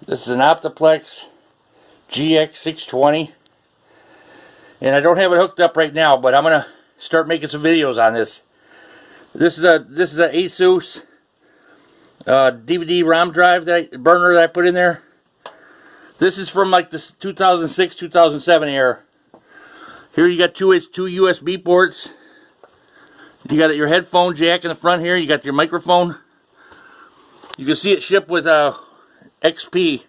This is an Optiplex GX620, and I don't have it hooked up right now, but I'm gonna start making some videos on this. This is a ASUS DVD ROM drive burner that I put in there. This is from like this 2006-2007 era. Here you got two USB ports. You got your headphone jack in the front here. You got your microphone. You can see it shipped with XP.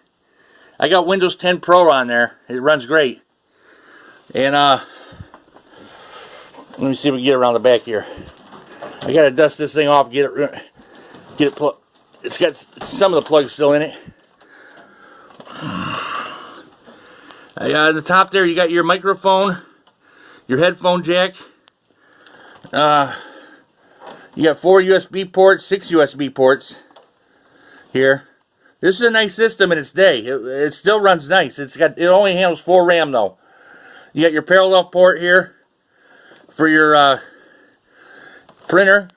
I got Windows 10 Pro on there. It runs great. And let me see if we can get around the back here. I gotta dust this thing off. Get it plugged. It's got some of the plugs still in it. At the top there, you got your microphone, your headphone jack. You got 4 USB ports, 6 USB ports here. This is a nice system in its day. It still runs nice. It only handles 4 RAM though. You got your parallel port here for your printer.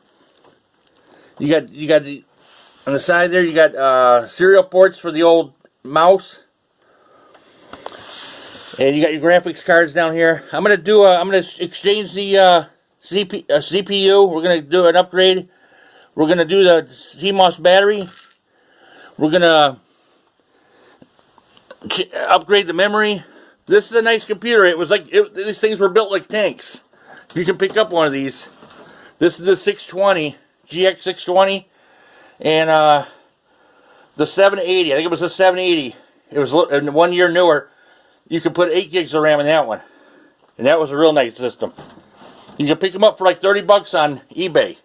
You got on the side there. You got serial ports for the old mouse, and you got your graphics cards down here. I'm gonna exchange the CPU. We're gonna do an upgrade. We're gonna do the CMOS battery. We're gonna upgrade the memory. This is a nice computer. It was like these things were built like tanks. You can pick up one of these. This is the 620 GX620, and the 780. I think it was the 780. It was 1 year newer. You could put 8 gigs of RAM in that one, and that was a real nice system. You can pick them up for like 30 bucks on eBay.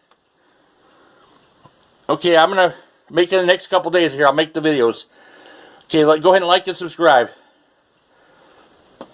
Okay, I'm gonna make it in the next couple days here. I'll make the videos. Okay, go ahead and like and subscribe.